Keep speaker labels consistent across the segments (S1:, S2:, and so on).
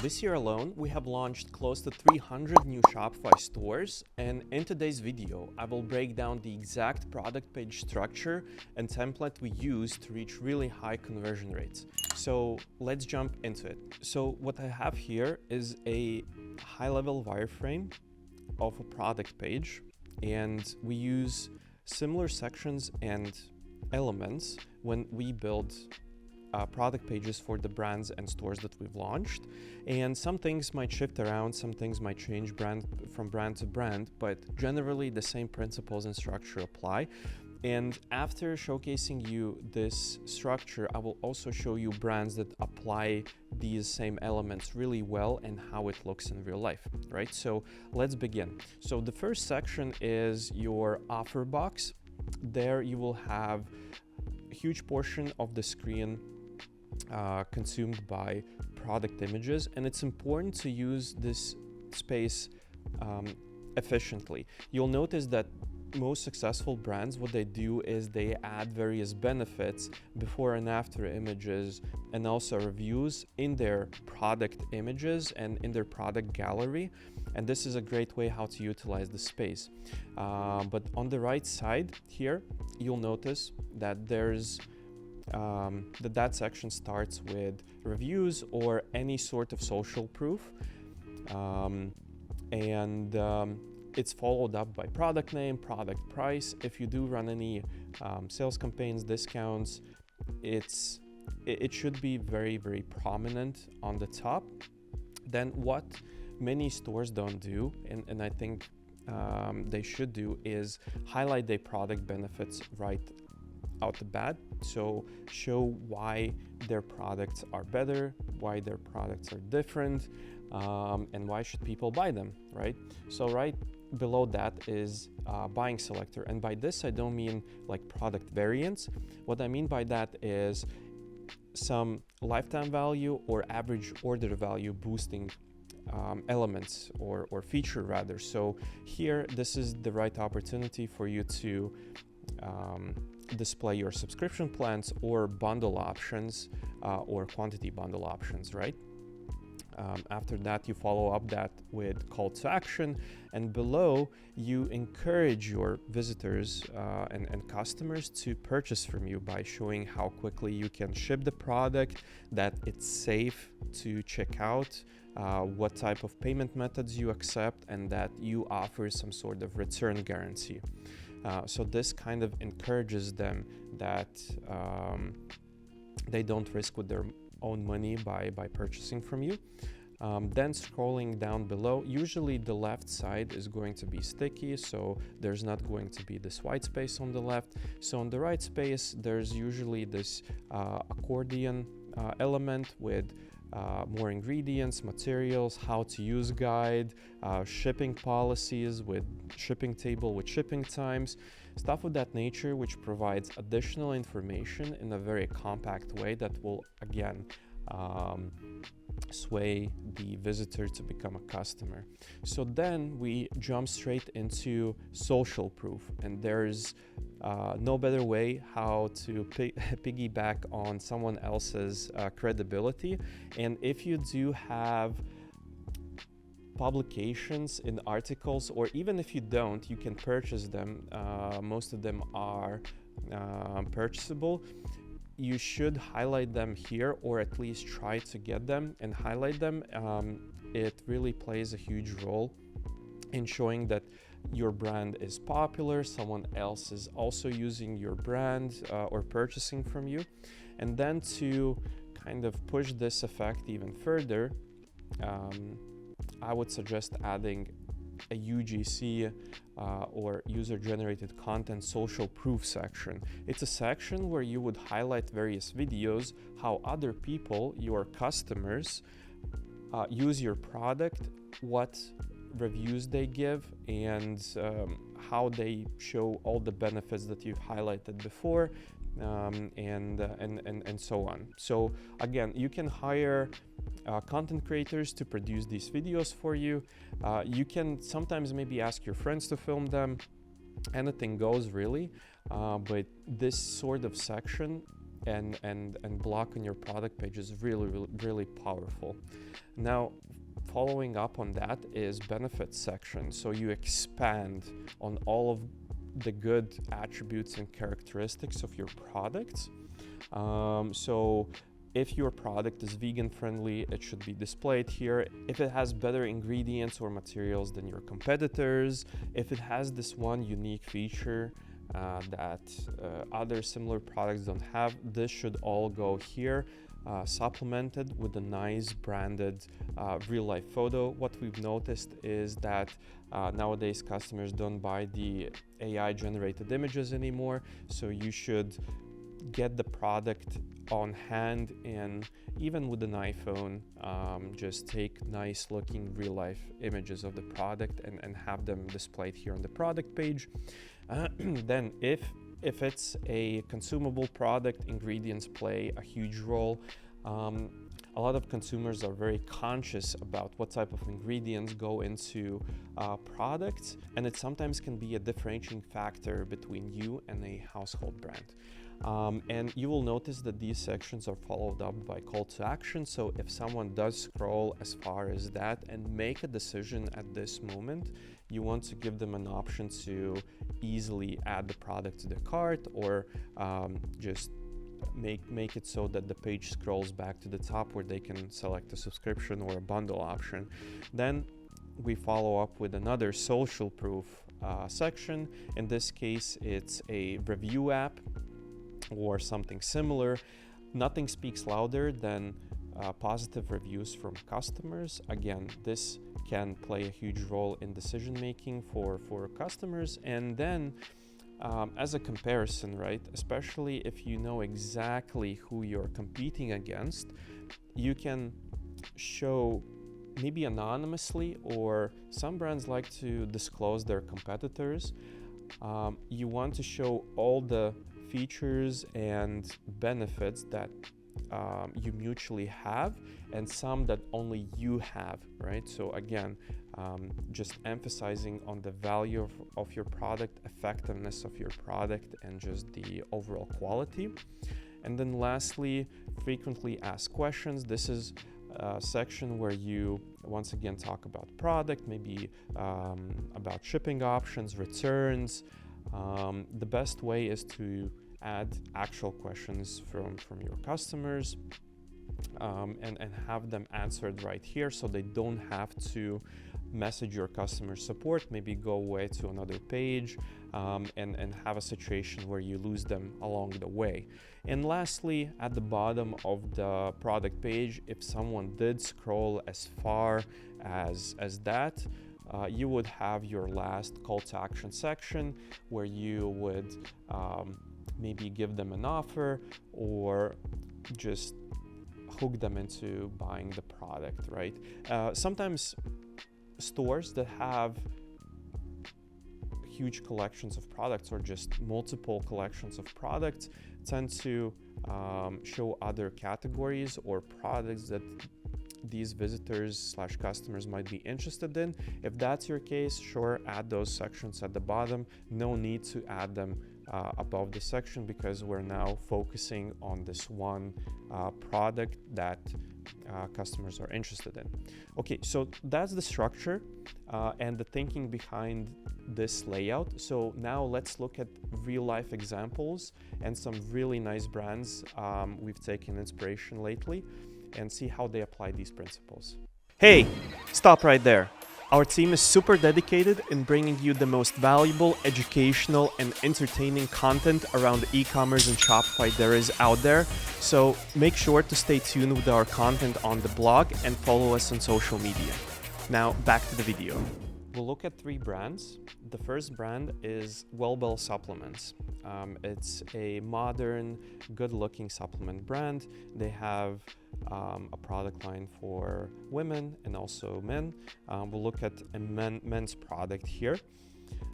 S1: This year alone, we have launched close to 300 new Shopify stores, and in today's video, I will break down the exact product page structure and template we use to reach really high conversion rates. So let's jump into it. So what I have here is a high-level wireframe of a product page, and we use similar sections and elements when we build product pages for the brands and stores that we've launched. And some things might shift around, some things might change from brand to brand, but generally the same principles and structure apply. And after showcasing you this structure, I will also show you brands that apply these same elements really well and how it looks in real life, right? So let's begin. So the first section is your offer box. There you will have a huge portion of the screen consumed by product images, and it's important to use this space efficiently. You'll notice that most successful brands, what they do is they add various benefits, before and after images, and also reviews in their product images and in their product gallery. And this is a great way how to utilize the space. But on the right side here, you'll notice that there's that section starts with reviews or any sort of social proof, and it's followed up by product name, product price. If you do run any sales campaigns, discounts, it should be very, very prominent on the top. Then what many stores don't do, and I think they should do, is highlight their product benefits right out the bat. So show why their products are better, why their products are different, and why should people buy them, right? So right below that is buying selector. And by this, I don't mean like product variants. What I mean by that is some lifetime value or average order value boosting elements or feature rather. So here, this is the right opportunity for you to display your subscription plans or bundle options or quantity bundle options, right? After that, you follow up that with call to action, and below you encourage your visitors and customers to purchase from you by showing how quickly you can ship the product, that it's safe to check out, what type of payment methods you accept, and that you offer some sort of return guarantee. So this kind of encourages them that they don't risk with their own money by purchasing from you. Then scrolling down below, usually the left side is going to be sticky, so there's not going to be this white space on the left. So on the right space, there's usually this accordion element with more ingredients, materials, how to use guide, shipping policies with shipping table with shipping times, stuff of that nature, which provides additional information in a very compact way that will again sway the visitor to become a customer. So then we jump straight into social proof, and there's no better way how to piggyback on someone else's credibility. And if you do have publications in articles, or even if you don't, you can purchase them. Most of them are purchasable. You should highlight them here, or at least try to get them and highlight them. It really plays a huge role in showing that your brand is popular, someone else is also using your brand or purchasing from you. And then to kind of push this effect even further, I would suggest adding a UGC or user-generated content social proof section. It's a section where you would highlight various videos, how other people, your customers, use your product, what reviews they give, and how they show all the benefits that you've highlighted before, and so on. So again, you can hire content creators to produce these videos for you. You can sometimes maybe ask your friends to film them. Anything goes really, but this sort of section and block on your product page is really powerful. Now, following up on that is benefits section. So you expand on all of the good attributes and characteristics of your products. So if your product is vegan friendly, it should be displayed here. If it has better ingredients or materials than your competitors, if it has this one unique feature that other similar products don't have, this should all go here, supplemented with a nice branded real-life photo. What we've noticed is that nowadays customers don't buy the AI-generated images anymore, so you should get the product on hand, and even with an iPhone, just take nice looking real-life images of the product and have them displayed here on the product page. Then if it's a consumable product, ingredients play a huge role. A lot of consumers are very conscious about what type of ingredients go into products, and it sometimes can be a differentiating factor between you and a household brand. And you will notice that these sections are followed up by call to action. So if someone does scroll as far as that and make a decision at this moment, you want to give them an option to easily add the product to the cart, or just make it so that the page scrolls back to the top where they can select a subscription or a bundle option. Then we follow up with another social proof section. In this case, it's a review app or something similar. Nothing speaks louder than positive reviews from customers. Again, this can play a huge role in decision making for customers. And then as a comparison, right, especially if you know exactly who you're competing against, you can show, maybe anonymously, or some brands like to disclose their competitors. You want to show all the features and benefits that you mutually have, and some that only you have, right? So again, just emphasizing on the value of your product, effectiveness of your product, and just the overall quality. And then lastly, frequently asked questions. This is a section where you once again talk about product, maybe about shipping options, returns. The best way is to add actual questions from your customers and have them answered right here, so they don't have to message your customer support, maybe go away to another page and have a situation where you lose them along the way. And lastly, at the bottom of the product page, if someone did scroll as far as that, you would have your last call to action section where you would maybe give them an offer or just hook them into buying the product, right? Sometimes stores that have huge collections of products or just multiple collections of products tend to show other categories or products that these visitors / customers might be interested in. If that's your case, sure, add those sections at the bottom. No need to add them above the section, because we're now focusing on this one product that customers are interested in. Okay, so that's the structure and the thinking behind this layout. So now let's look at real life examples and some really nice brands we've taken inspiration lately, and see how they apply these principles. Hey, stop right there. Our team is super dedicated in bringing you the most valuable, educational, and entertaining content around e-commerce and Shopify there is out there. So make sure to stay tuned with our content on the blog and follow us on social media. Now back to the video. We'll look at 3 brands. The first brand is Wellbel supplements. It's a modern, good-looking supplement brand. They have a product line for women and also men. We'll look at a men's product here.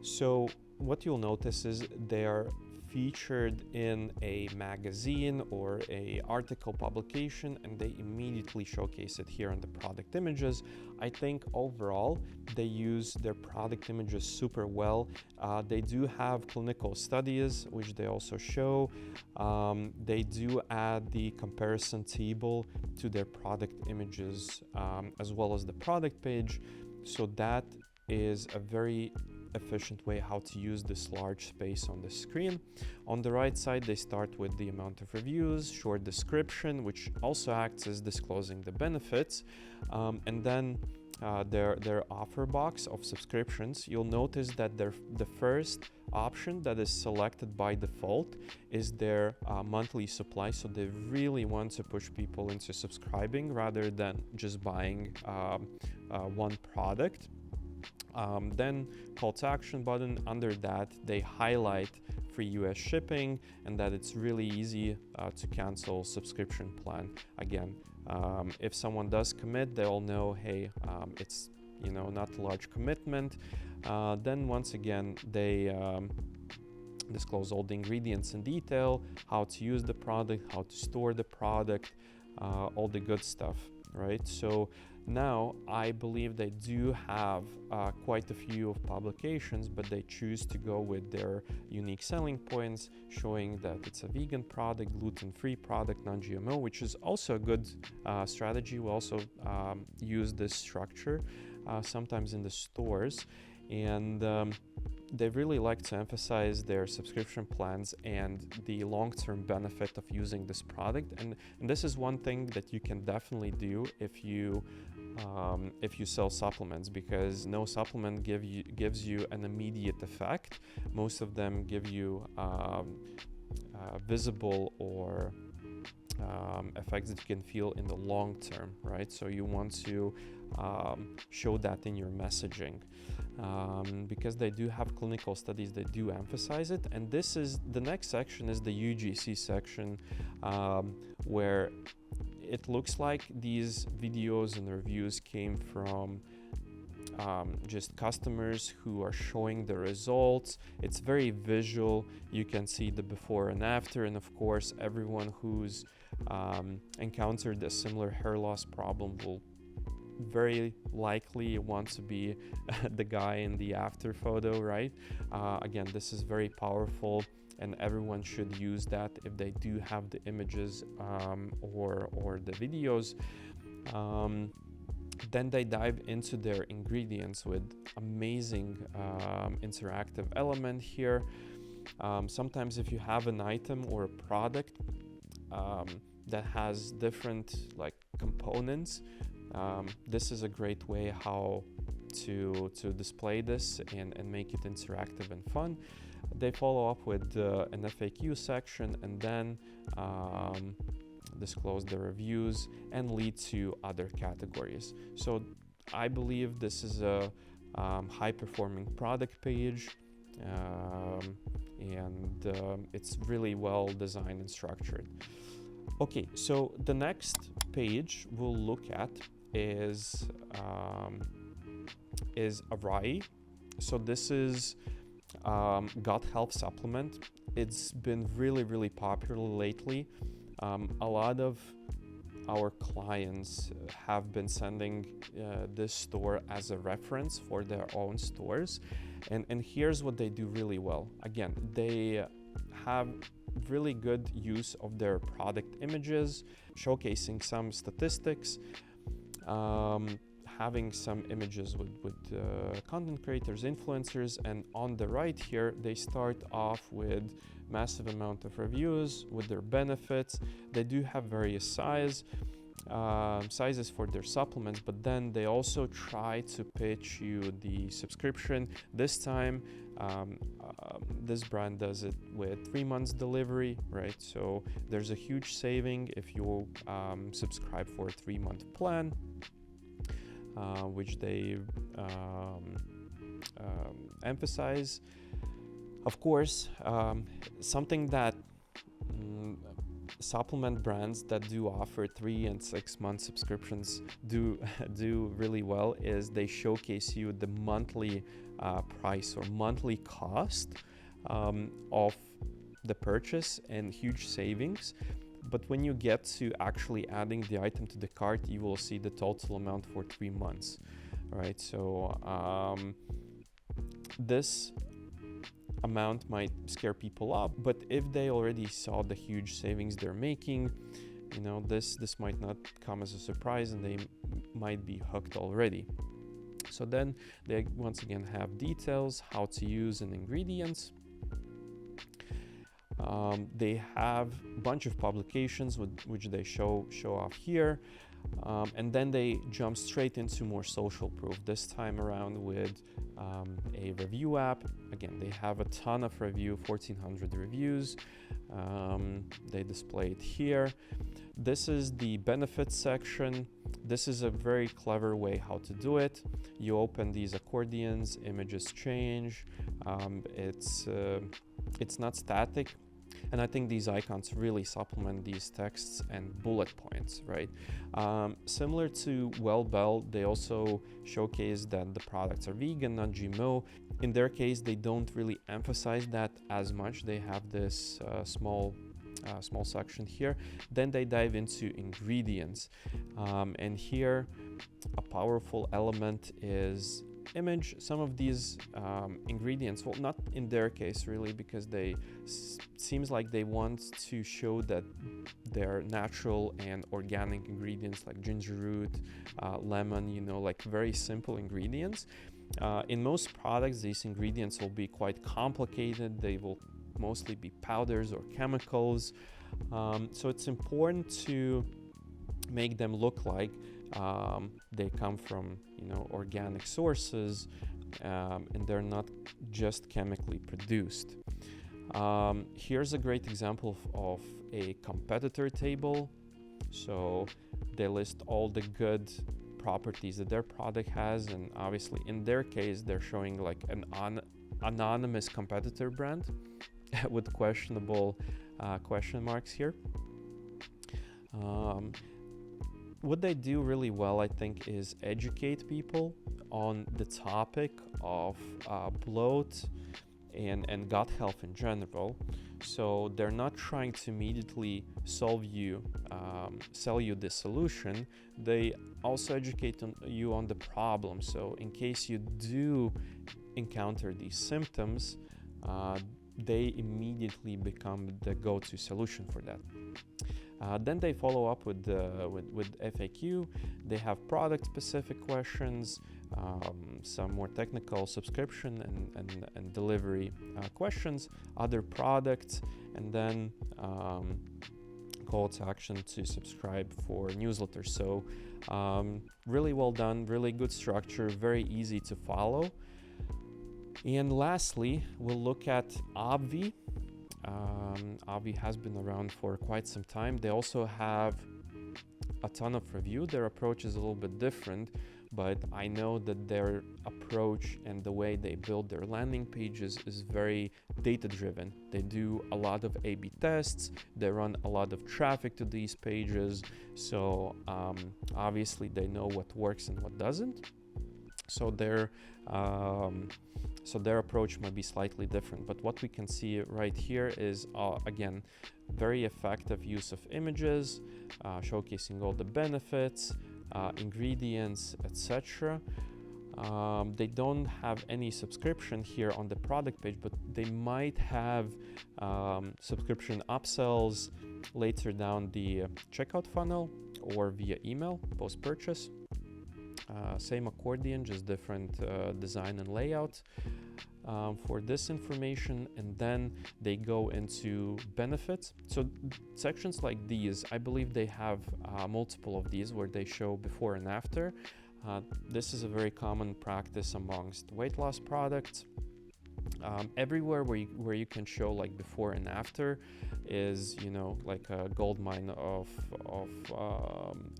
S1: So what you'll notice is they are featured in a magazine or a article publication, and they immediately showcase it here on the product images. I think overall they use their product images super well. They do have clinical studies, which they also show. They do add the comparison table to their product images, as well as the product page. So that is a very efficient way how to use this large space on the screen. On the right side, they start with the amount of reviews, short description, which also acts as disclosing the benefits, and then their offer box of subscriptions. You'll notice that the first option that is selected by default is their monthly supply, so they really want to push people into subscribing rather than just buying one product. Then call to action button. Under that, they highlight free US shipping and that it's really easy to cancel subscription plan. Again, if someone does commit, they'll know, hey, it's not a large commitment. Then once again, they disclose all the ingredients in detail, how to use the product, how to store the product, all the good stuff, right? So now I believe they do have quite a few of publications, but they choose to go with their unique selling points, showing that it's a vegan product, gluten-free product, non-GMO, which is also a good strategy. We also use this structure sometimes in the stores, and they really like to emphasize their subscription plans and the long-term benefit of using this product. And this is one thing that you can definitely do if you sell supplements, because no supplement gives you an immediate effect. Most of them give you visible or effects that you can feel in the long term, right? So you want to show that in your messaging. Because they do have clinical studies, they do emphasize it. And this is the next section is the UGC section, where it looks like these videos and reviews came from just customers who are showing the results. It's very visual. You can see the before and after, and of course everyone who's encountered a similar hair loss problem will very likely want to be the guy in the after photo, right? Again, this is very powerful, and everyone should use that if they do have the images or the videos. Then they dive into their ingredients with amazing interactive element here. Sometimes if you have an item or a product that has different components, this is a great way how to display this and make it interactive and fun. They follow up with an FAQ section, and then disclose the reviews and lead to other categories. So I believe this is a high performing product page, and it's really well designed and structured. Okay, so the next page we'll look at is Arrae. So this is gut health supplement. It's been really popular lately. A lot of our clients have been sending this store as a reference for their own stores, and here's what they do really well. Again, they have really good use of their product images, showcasing some statistics, having some images with content creators, influencers, and on the right here they start off with massive amount of reviews with their benefits. They do have various sizes for their supplements, but then they also try to pitch you the subscription. This time this brand does it with 3 months delivery, right? So there's a huge saving if you subscribe for a 3-month plan, which they emphasize. Of course, something that supplement brands that do offer 3 and 6 month subscriptions do really well is they showcase you the monthly price or monthly cost of the purchase and huge savings. But when you get to actually adding the item to the cart, you will see the total amount for 3 months. All right, so this amount might scare people off, but if they already saw the huge savings they're making, you know, this might not come as a surprise, and they might be hooked already. So then they once again have details, how to use, and ingredients. They have a bunch of publications which they show off here, and then they jump straight into more social proof, this time around with a review app. Again, they have a ton of 1,400 reviews. They display it here. This is the benefits section. This is a very clever way how to do it. You open these accordions, images change. It's not static. And I think these icons really supplement these texts and bullet points, right? Similar to Wellbel, they also showcase that the products are vegan, not GMO. In their case, they don't really emphasize that as much. They have this small section here. Then they dive into ingredients. And here, a powerful element is image. Some of these ingredients, well, not in their case really, because they seems like they want to show that they're natural and organic ingredients like ginger root, lemon, you know, like very simple ingredients. In most products, these ingredients will be quite complicated. They will mostly be powders or chemicals. So it's important to make them look like they come from, you know, organic sources, and they're not just chemically produced. Here's a great example of a competitor table. So they list all the good properties that their product has, and obviously in their case they're showing like an anonymous competitor brand with questionable question marks here. What they do really well, I think, is educate people on the topic of bloat and gut health in general. So they're not trying to immediately sell you the solution. They also educate you on the problem. So in case you do encounter these symptoms, they immediately become the go-to solution for that. Then they follow up with FAQ. They have product-specific questions, some more technical subscription and delivery questions, other products, and then call to action to subscribe for newsletters. So really well done, really good structure, very easy to follow. And lastly, we'll look at Obvi. Obvi has been around for quite some time. They also have a ton of review. Their approach is a little bit different, but I know that their approach and the way they build their landing pages is very data-driven. They do a lot of A/B tests. They run a lot of traffic to these pages. So obviously they know what works and what doesn't. So their approach might be slightly different, but what we can see right here is, again, very effective use of images, showcasing all the benefits, ingredients, etc. They don't have any subscription here on the product page, but they might have subscription upsells later down the checkout funnel or via email post-purchase. Same accordion, just different design and layout for this information. And then they go into benefits. So sections like these, I believe they have multiple of these where they show before and after. This is a very common practice amongst weight loss products. Everywhere where you can show like before and after is, you know, like a gold mine of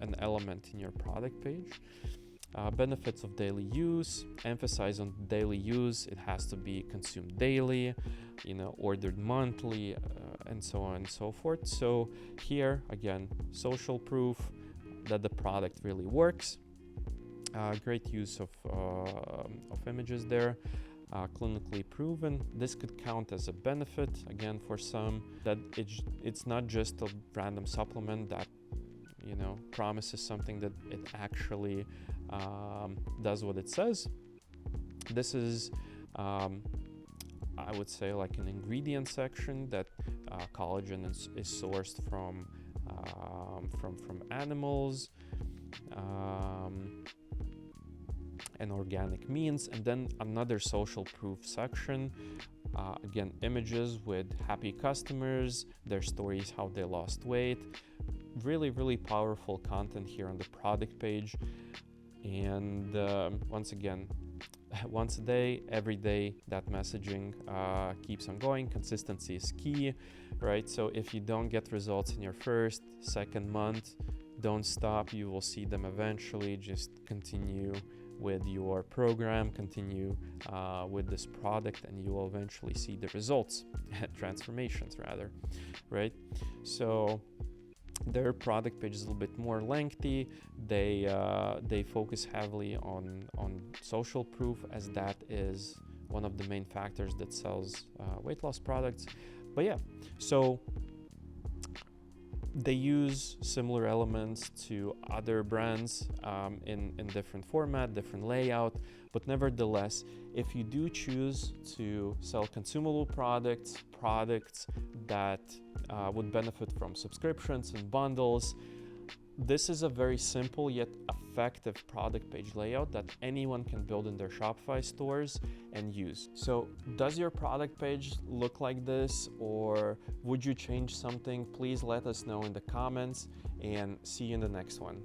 S1: an element in your product page. Benefits of daily use, emphasize on daily use. It has to be consumed daily, you know, ordered monthly, and so on and so forth. So here again, social proof that the product really works. Great use of images there. clinically proven. This could count as a benefit, again, for some, that it's not just a random supplement that, you know, promises something, that it actually does what it says. This is, I would say, like an ingredient section that collagen is sourced from animals and organic means. And then another social proof section, again, images with happy customers, their stories, how they lost weight. Really powerful content here on the product page. And once again, once a day, every day, that messaging keeps on going. Consistency is key, right? So if you don't get results in your first, second month, don't stop. You will see them eventually. Just continue with your program, continue with this product, and you will eventually see the results, transformations rather, right? So their product page is a little bit more lengthy. They focus heavily on social proof, as that is one of the main factors that sells weight loss products. But yeah, so they use similar elements to other brands in different format, different layout, but nevertheless, if you do choose to sell consumable products that would benefit from subscriptions and bundles, this is a very simple yet effective product page layout that anyone can build in their Shopify stores and use. So does your product page look like this, or would you change something? Please let us know in the comments, and see you in the next one.